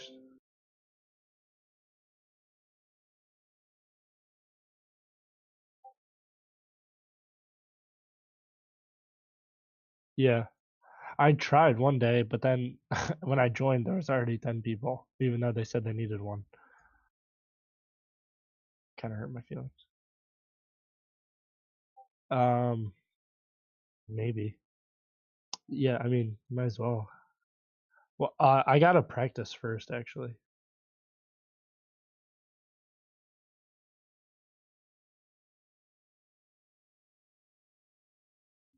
B: Yeah, I tried one day, but then when I joined, there was already 10 people, even though they said they needed one. Kind of hurt my feelings. Maybe. Yeah, I mean, might as well. Well, I gotta practice first, actually.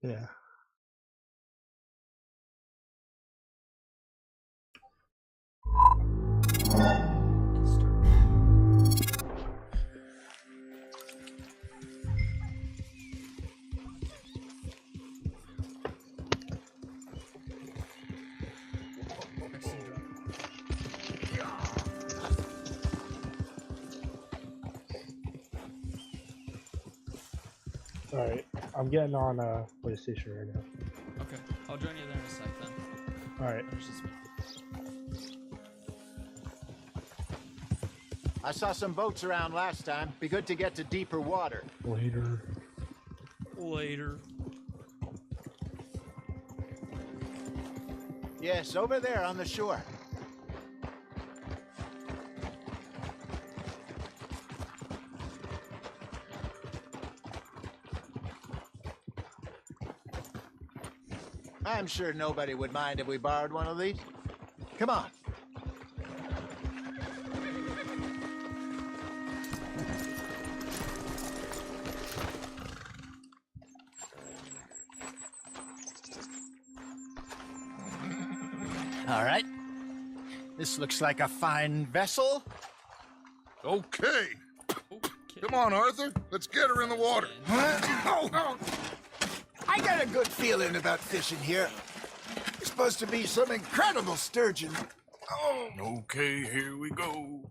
B: Yeah. Alright, I'm getting on PlayStation right now.
A: Okay, I'll join you there in a sec then.
B: Alright.
I: I saw some boats around last time. Be good to get to deeper water.
B: Later.
A: Later.
I: Yes, over there on the shore. I'm sure nobody would mind if we borrowed one of these. Come on. All right. This looks like a fine vessel.
D: Okay. Come on, Arthur. Let's get her in the water.
E: I got a good feeling about fishing here. It's supposed to be some incredible sturgeon.
C: Oh. Okay, here we go.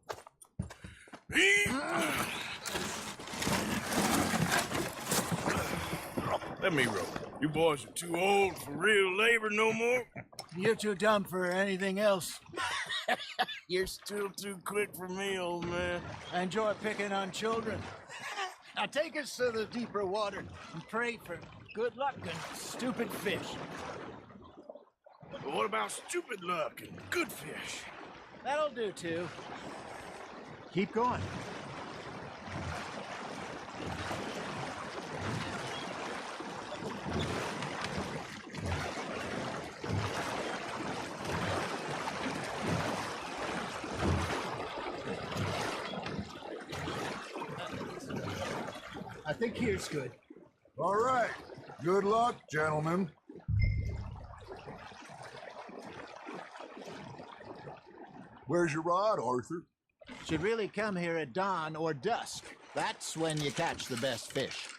C: Let me row. You boys are too old for real labor no more.
I: You're too dumb for anything else.
C: You're still too quick for me, old man.
I: I enjoy picking on children. Now take us to the deeper water and pray for good luck and stupid fish.
C: But what about stupid luck and good fish?
I: That'll do too. Keep going. I think here's good.
D: All right. Good luck, gentlemen. Where's your rod, Arthur?
I: Should really come here at dawn or dusk. That's when you catch the best fish.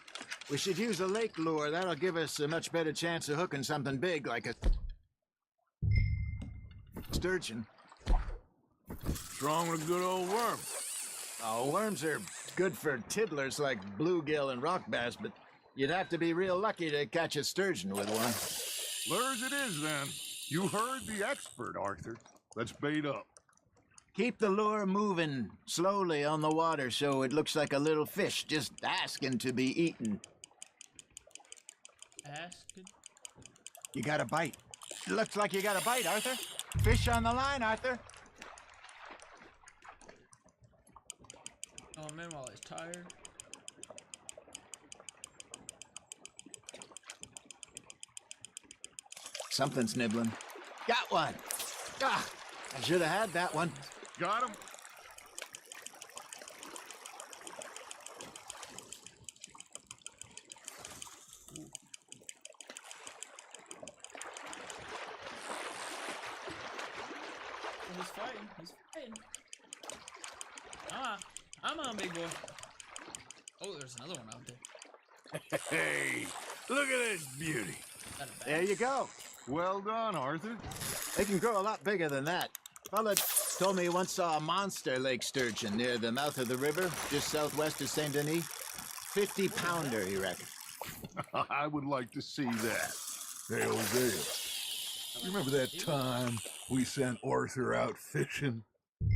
I: We should use a lake lure. That'll give us a much better chance of hooking something big like a sturgeon.
C: What's wrong with a good old worm?
I: Oh, worms are good for tiddlers like bluegill and rock bass, but you'd have to be real lucky to catch a sturgeon with one.
D: Lures it is, then. You heard the expert, Arthur. Let's bait up.
I: Keep the lure moving slowly on the water so it looks like a little fish just asking to be eaten.
A: Asking?
I: You got a bite. Looks like you got a bite, Arthur. Fish on the line, Arthur.
A: Oh man, while he's tired.
I: Something's nibbling. Got one. Ah, I should have had that one.
D: Got him.
A: He's fighting. He's fighting. I'm on, big boy. Oh, there's another one out there.
C: Hey, look at this beauty.
I: There you go.
D: Well done, Arthur.
I: They can grow a lot bigger than that. Fella told me he once saw a monster lake sturgeon near the mouth of the river, just southwest of Saint Denis. 50-pounder, he reckoned.
D: I would like to see that. Hey, Hosea. You remember that time we sent Arthur out fishing?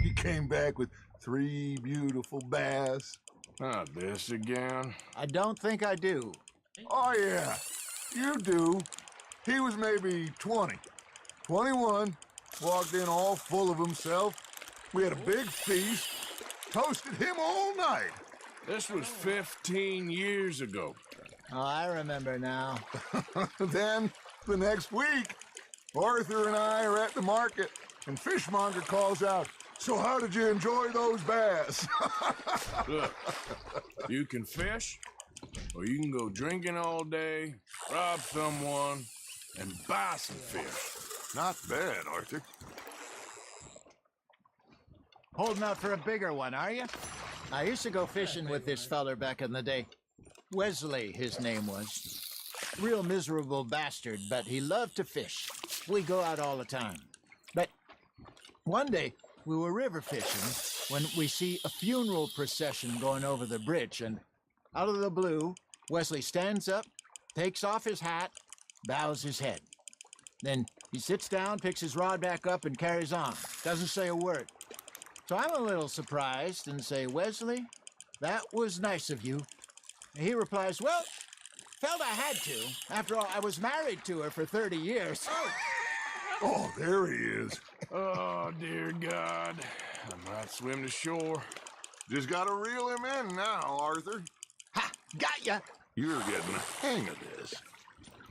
D: He came back with 3 beautiful bass.
C: Not this again.
I: I don't think I do.
D: Oh, yeah. You do. He was maybe 20. 21. Walked in all full of himself. We had a big feast. Toasted him all night.
C: This was 15 years ago.
I: Oh, I remember now.
D: Then, the next week, Arthur and I are at the market, and Fishmonger calls out, "So how did you enjoy those bass?"
C: Look, you can fish, or you can go drinking all day, rob someone, and buy some fish.
D: Not bad, Arthur.
I: Holding out for a bigger one, are you? I used to go fishing with this feller back in the day. Wesley, his name was. Real miserable bastard, but he loved to fish. We go out all the time. But one day, we were river fishing when we see a funeral procession going over the bridge, and out of the blue, Wesley stands up, takes off his hat, bows his head. Then he sits down, picks his rod back up, and carries on. Doesn't say a word. So I'm a little surprised and say, "Wesley, that was nice of you." And he replies, "Well, Felt I had to. After all, I was married to her for 30 years.
D: Oh, there he is.
C: Oh, dear God. I might swim to shore.
D: Just gotta reel him in now, Arthur.
I: Ha! Got ya!
D: You're getting the hang of this.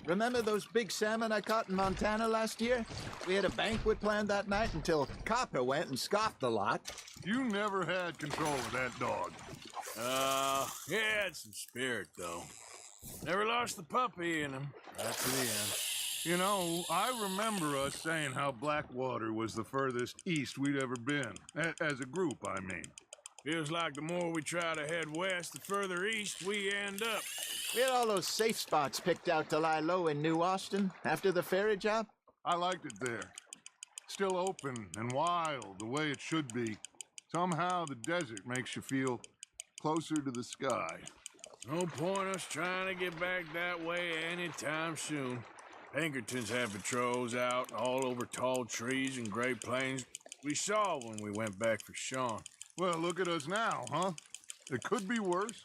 I: Remember those big salmon I caught in Montana last year? We had a banquet planned that night until Copper went and scoffed the lot.
D: You never had control of that dog.
C: He had some spirit, though. Never lost the puppy in him, right to the end.
D: You know, I remember us saying how Blackwater was the furthest east we'd ever been. As a group, I mean.
C: Feels like the more we try to head west, the further east we end up.
I: We had all those safe spots picked out to lie low in New Austin after the ferry job.
D: I liked it there. Still open and wild, the way it should be. Somehow the desert makes you feel closer to the sky.
C: No point us trying to get back that way anytime soon. Pinkertons have patrols out all over tall trees and Great Plains. We saw when we went back for Sean.
D: Well, look at us now, huh? It could be worse.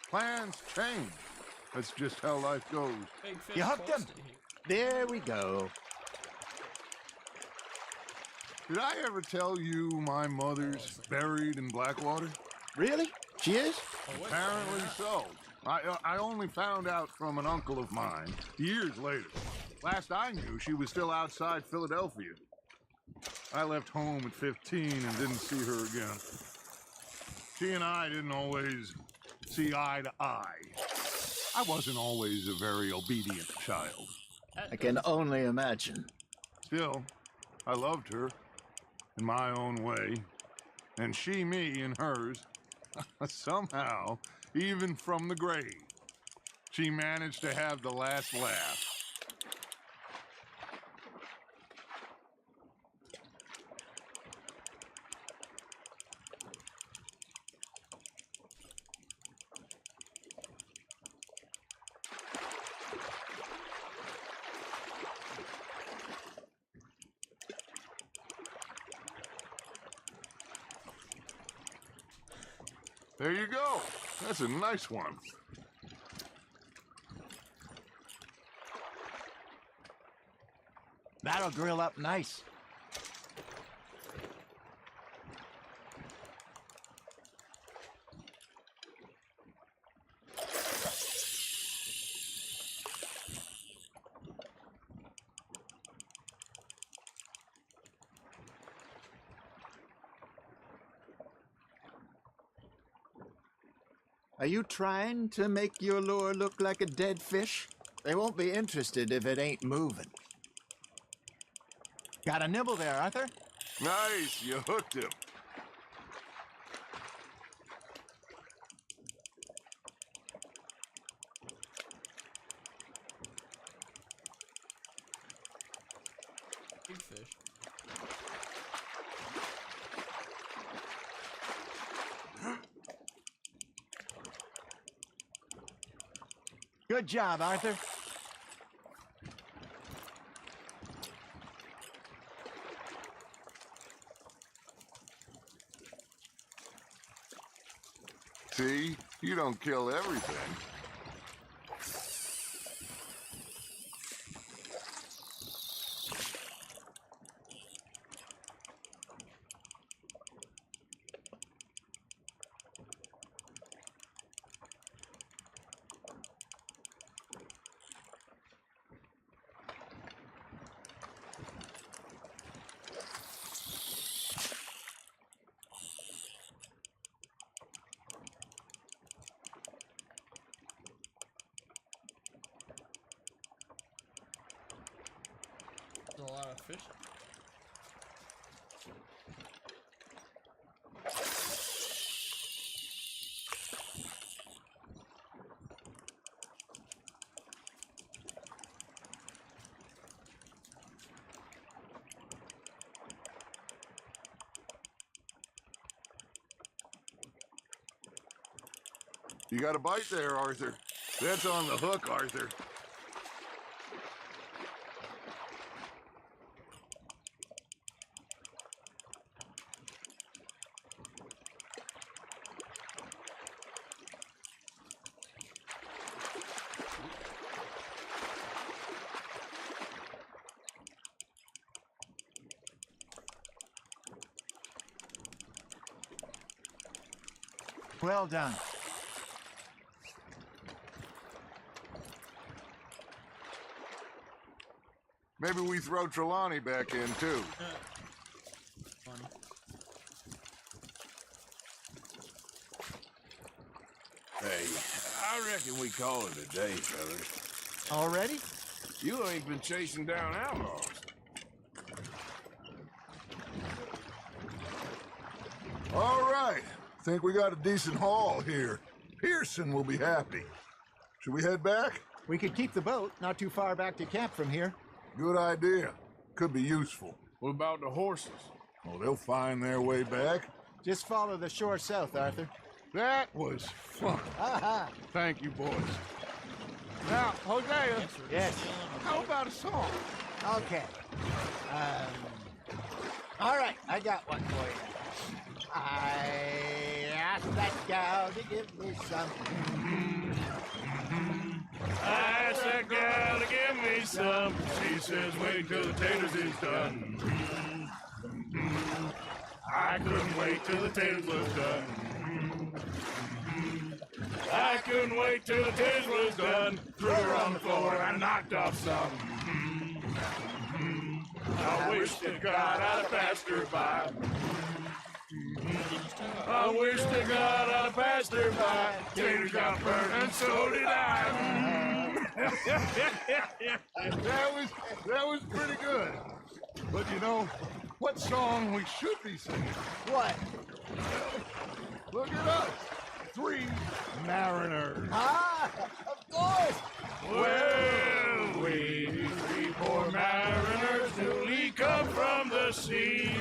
D: Plans change. That's just how life goes.
I: You hooked him. There we go.
D: Did I ever tell you my mother's buried in Blackwater?
I: Really? She is?
D: Apparently so. I only found out from an uncle of mine years later. Last I knew, she was still outside Philadelphia. I left home at 15 and didn't see her again. She and I didn't always see eye to eye. I wasn't always a very obedient child.
I: I can only imagine.
D: Still, I loved her in my own way, and she me in hers. Somehow, even from the grave, she managed to have the last laugh. There you go. That's a nice one.
I: That'll grill up nice. Are you trying to make your lure look like a dead fish? They won't be interested if it ain't moving. Got a nibble there, Arthur?
D: Nice, you hooked him.
A: Big fish.
I: Good job, Arthur.
D: See? You don't kill everything.
A: There's a lot of fish.
D: You got a bite there, Arthur. That's on the hook, Arthur.
I: Well done.
D: Maybe we throw Trelawney back in, too.
A: Funny.
C: Hey, I reckon we call it a day, fellas.
I: Already?
C: You ain't been chasing down outlaws.
D: All right. Think we got a decent haul here. Pearson will be happy. Should we head back?
I: We could keep the boat not too far back to camp from here.
D: Good idea. Could be useful.
C: What about the horses?
D: Oh, they'll find their way back.
I: Just follow the shore south, Arthur.
D: That was fun.
I: Aha!
D: Thank you, boys. Now, Hosea,
I: Yes.
D: how about a song?
I: Okay. All right, I got one for you. I asked that gal to give me some.
C: I asked that gal to give me some. She says, wait till the taters is done. I couldn't wait till the taters was done. I couldn't wait till the taters was done. Threw her on the floor and knocked off some. I wish to God I'd have passed her by. I wish to God I'd have passed her by. Taters got burnt and so did I.
D: That was pretty good. But you know, what song we should be singing?
I: What?
D: Look at us. 3 mariners.
I: Ah, of course.
C: Well, we 3 poor mariners newly come from the seas.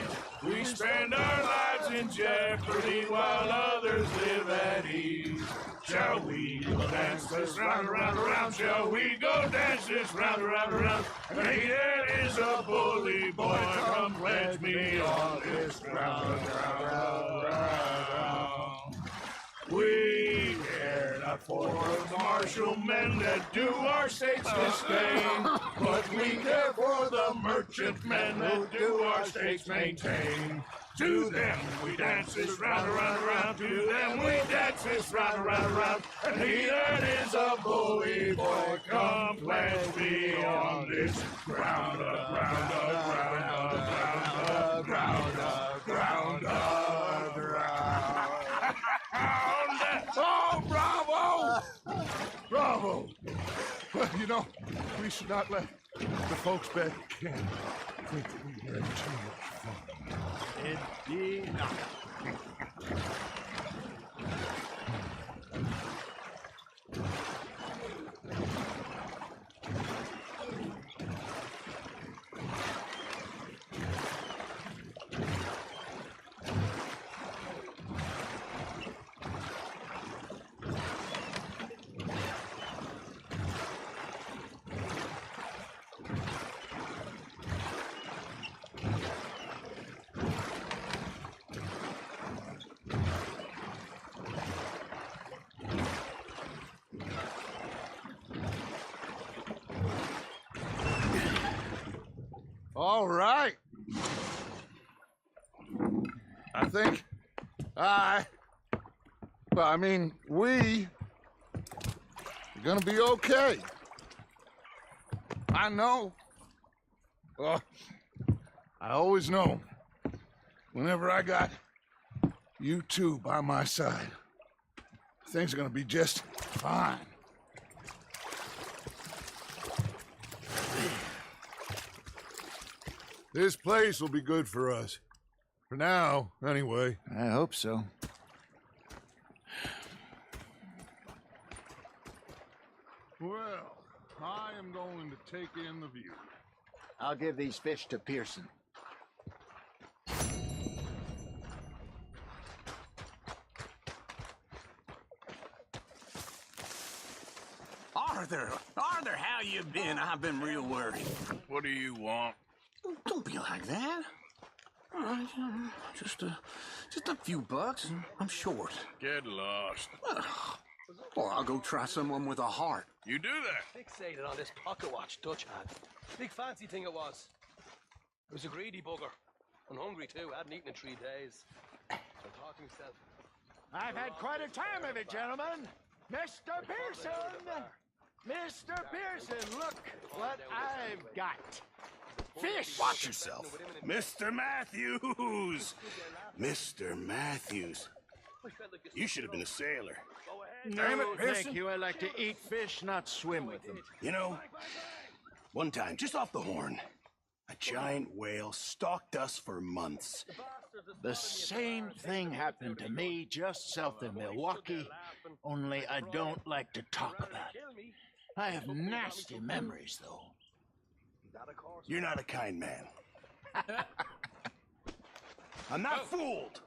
C: We spend our lives in jeopardy while others live at ease. Shall we go dance this round, around, around? Shall we go dance this round, around, around? Hey, there is a bully boy, come pledge me on this ground, ground. We care not for the martial men that do our state's disdain, but we care for the merchant men that do our state's maintain. To them we dance this round, around, around. To them we dance this round, around, around. And he that is a bully boy, come pledge me on this ground, ground, ground, ground, ground, ground, ground. Oh, bravo! Bravo!
D: Well, you know, we should not let the folks back at camp think that we had too much fun.
I: Indeed not.
D: All right. I think we are gonna be okay. I know. Well, I always know. Whenever I got you two by my side, things are gonna be just fine. This place will be good for us. For now, anyway.
E: I hope so.
D: Well, I am going to take in the view.
I: I'll give these fish to Pearson.
F: Arthur, how you been? I've been real worried.
C: What do you want?
F: Don't be like that. Just a few bucks. I'm short.
C: Get lost.
F: Well, I'll go try someone with a heart.
C: You do that?
M: Fixated on this pocket watch Dutch had. Big fancy thing it was. It was a greedy bugger. And hungry too. I hadn't eaten in 3 days. So I thought to myself,
I: I've had quite a time of it, gentlemen. Mr. Pearson! Mr. Pearson, look what I've got. Fish!
C: Watch yourself. Mr. Matthews! Mr. Matthews. You should have been a sailor.
I: Damn it, thank you. I like to eat fish, not swim with them.
C: You know, one time, just off the Horn, a giant whale stalked us for months.
I: The same thing happened to me just south of Milwaukee, only I don't like to talk about it. I have nasty memories, though.
C: You're not a kind man. I'm not fooled.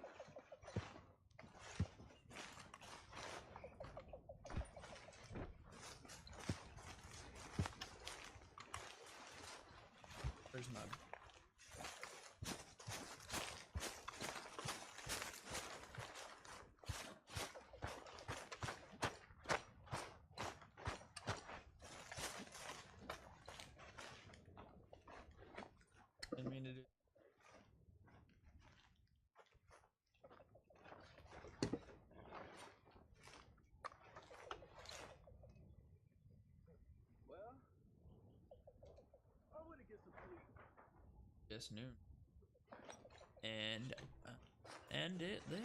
A: There's none. Didn't mean to do. Just noon. And it lit.